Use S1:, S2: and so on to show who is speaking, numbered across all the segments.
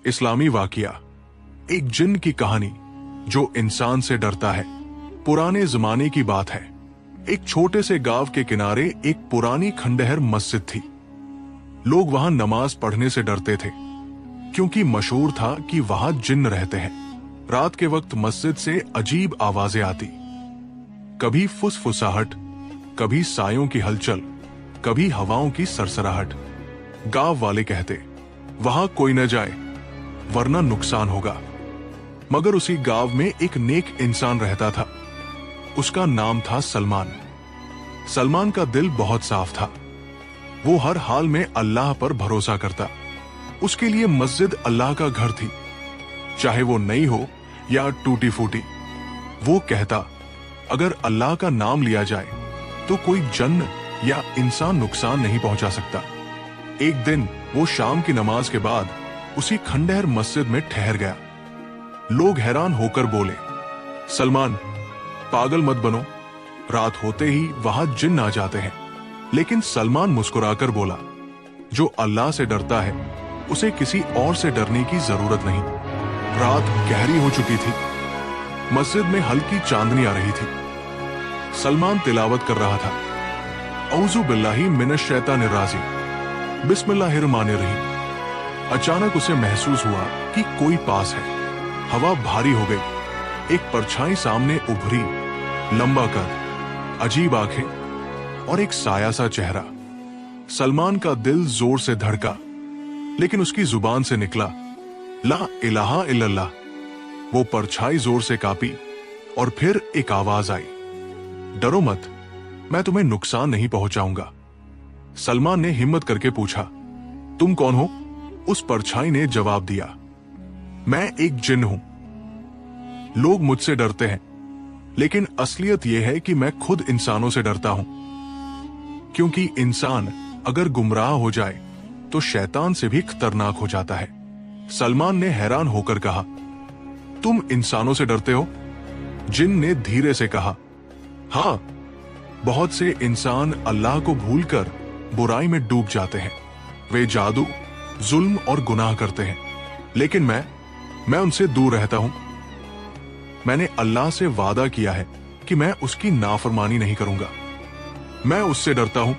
S1: इस्लामी वाकया, एक जिन की कहानी जो इंसान से डरता है। पुराने जमाने की बात है। एक छोटे से गांव के किनारे एक पुरानी खंडहर मस्जिद थी। लोग वहां नमाज पढ़ने से डरते थे क्योंकि मशहूर था कि वहां जिन्न रहते हैं। रात के वक्त मस्जिद से अजीब आवाजें आती, कभी फुसफुसाहट, कभी सायों की हलचल, कभी हवाओं की सरसराहट। गांव वाले कहते, वहां कोई न जाए वरना नुकसान होगा। मगर उसी गांव में एक नेक इंसान रहता था। उसका नाम था सलमान। सलमान का दिल बहुत साफ था। वो हर हाल में अल्लाह पर भरोसा करता। उसके लिए मस्जिद अल्लाह का घर थी, चाहे वो नई हो या टूटी फूटी। वो कहता, अगर अल्लाह का नाम लिया जाए तो कोई जन्न या इंसान नुकसान नहीं पहुंचा सकता। एक दिन वो शाम की नमाज के बाद उसी खंडहर मस्जिद में ठहर गया। लोग हैरान होकर बोले, सलमान, पागल मत बनो, रात होते ही वहां जिन्न आ जाते हैं। लेकिन सलमान मुस्कुराकर बोला, जो अल्लाह से डरता है उसे किसी और से डरने की जरूरत नहीं। रात गहरी हो चुकी थी। मस्जिद में हल्की चांदनी आ रही थी। सलमान तिलावत कर रहा था, औज़ु बिल्लाहि मिनश शैतानिर राजीम, बिस्मिल्लाहिर्रहमानिर्रहीम। अचानक उसे महसूस हुआ कि कोई पास है। हवा भारी हो गई। एक परछाई सामने उभरी, लंबा कद, अजीब आंखें और एक साया सा चेहरा। सलमान का दिल जोर से धड़का, लेकिन उसकी जुबान से निकला, ला इलाहा इल्लल्लाह। वो परछाई जोर से कांपी और फिर एक आवाज आई, डरो मत, मैं तुम्हें नुकसान नहीं पहुंचाऊंगा। सलमान ने हिम्मत करके पूछा, तुम कौन हो? उस परछाई ने जवाब दिया, मैं एक जिन्न हूं। लोग मुझसे डरते हैं, लेकिन असलियत यह है कि मैं खुद इंसानों से डरता हूं। क्योंकि इंसान अगर गुमराह हो जाए तो शैतान से भी खतरनाक हो जाता है। सलमान ने हैरान होकर कहा, तुम इंसानों से डरते हो? जिन ने धीरे से कहा, हाँ, बहुत से इंसान अल्लाह को भूलकर बुराई में डूब जाते हैं। वे जादू, जुल्म और गुनाह करते हैं, लेकिन मैं उनसे दूर रहता हूं। मैंने अल्लाह से वादा किया है कि मैं उसकी नाफरमानी नहीं करूंगा। मैं उससे डरता हूं,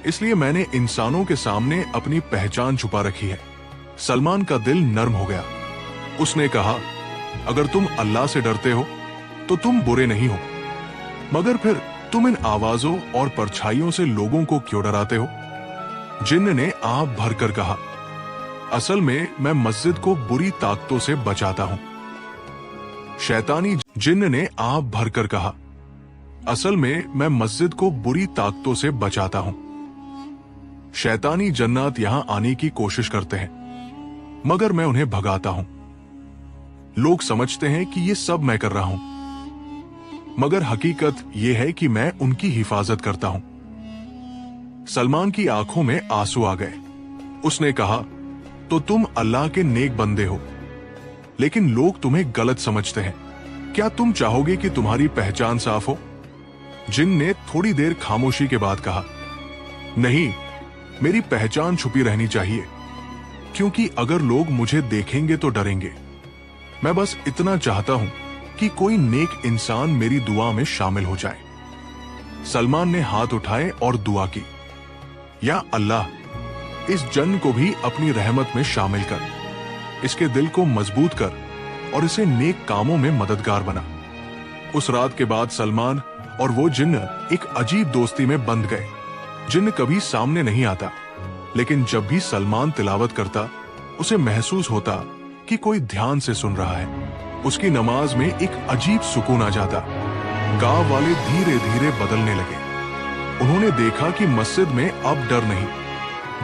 S1: इसलिए मैंने इंसानों के सामने अपनी पहचान छुपा रखी है। सलमान का दिल नर्म हो गया। उसने कहा, अगर तुम अल्लाह से डरते हो तो तुम बुरे नहीं हो, मगर फिर तुम इन आवाजों और परछाइयों से लोगों को क्यों डराते हो? जिन्न ने आप भरकर कहा, असल में मैं मस्जिद को बुरी ताकतों से बचाता हूं। शैतानी जिन्न ने आप भरकर कहा, असल में मैं मस्जिद को बुरी ताकतों से बचाता हूं। शैतानी जन्नात यहां आने की कोशिश करते हैं, मगर मैं उन्हें भगाता हूं। लोग समझते हैं कि ये सब मैं कर रहा हूं, मगर हकीकत यह है कि मैं उनकी हिफाजत करता हूं। सलमान की आंखों में आंसू आ गए। उसने कहा, तो तुम अल्लाह के नेक बंदे हो, लेकिन लोग तुम्हें गलत समझते हैं। क्या तुम चाहोगे कि तुम्हारी पहचान साफ हो? जिन ने थोड़ी देर खामोशी के बाद कहा, नहीं, मेरी पहचान छुपी रहनी चाहिए, क्योंकि अगर लोग मुझे देखेंगे तो डरेंगे। मैं बस इतना चाहता हूं कि कोई नेक इंसान मेरी दुआ में शामिल हो जाए। सलमान ने हाथ उठाए और दुआ की, या अल्लाह, इस जन्न को भी अपनी रहमत में शामिल कर, इसके दिल को मजबूत कर और इसे नेक कामों में मददगार बना। उस रात के बाद सलमान और वो जिन्न एक अजीब दोस्ती में बंध गए। जिन्न कभी सामने नहीं आता, लेकिन जब भी सलमान तिलावत करता, उसे महसूस होता कि कोई ध्यान से सुन रहा है। उसकी नमाज में एक अजीब सुकून आ जाता। गांव वाले धीरे धीरे बदलने लगे। उन्होंने देखा कि मस्जिद में अब डर नहीं,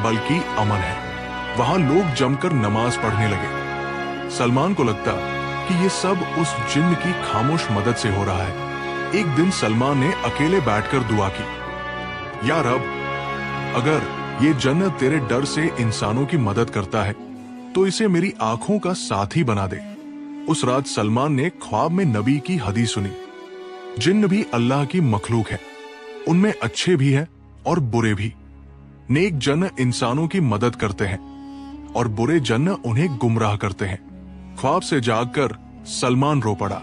S1: बल्कि अमन है। वहां लोग जमकर नमाज पढ़ने लगे। सलमान को लगता कि ये सब उस जिन्न की खामोश मदद से हो रहा है। एक दिन सलमान ने अकेले बैठकर दुआ की, या रब, अगर ये जन्नत तेरे डर से इंसानों की मदद करता है तो इसे मेरी आंखों का साथी बना दे। उस रात सलमान ने ख्वाब में नबी की हदीस सुनी। जिन्न भी अल्लाह की मखलूक है, उनमें अच्छे भी हैं और बुरे भी। नेक जन्न इंसानों की मदद करते हैं और बुरे जन्न उन्हें गुमराह करते हैं। ख्वाब से जागकर सलमान रो पड़ा।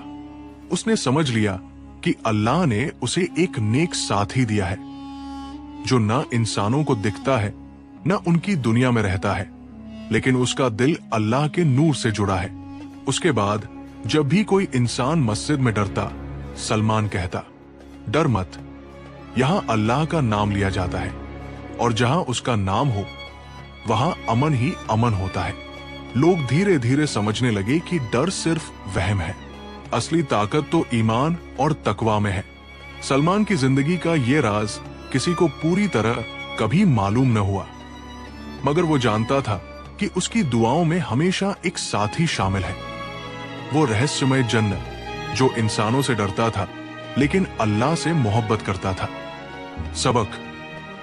S1: उसने समझ लिया कि अल्लाह ने उसे एक नेक साथी दिया है जो न इंसानों को दिखता है न उनकी दुनिया में रहता है, लेकिन उसका दिल अल्लाह के नूर से जुड़ा है। उसके बाद जब भी कोई इंसान मस्जिद में डरता, सलमान कहता, डर मत, यहां अल्लाह का नाम लिया जाता है और जहां उसका नाम हो वहां अमन ही अमन होता है। लोग धीरे धीरे समझने लगे कि डर सिर्फ वहम है, असली ताकत तो ईमान और तकवा में है। सलमान की जिंदगी का ये राज किसी को पूरी तरह कभी मालूम न हुआ, मगर वो जानता था कि उसकी दुआओं में हमेशा एक साथी शामिल है, वो रहस्यमय जन्न जो इंसानों से डरता था लेकिन अल्लाह से मोहब्बत करता था। सबक,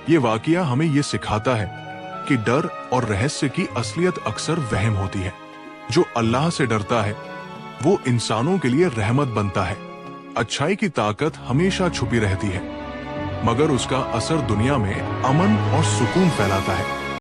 S1: ये वाकया हमें ये सिखाता है कि डर और रहस्य की असलियत अक्सर वहम होती है। जो अल्लाह से डरता है वो इंसानों के लिए रहमत बनता है। अच्छाई की ताकत हमेशा छुपी रहती है, मगर उसका असर दुनिया में अमन और सुकून फैलाता है।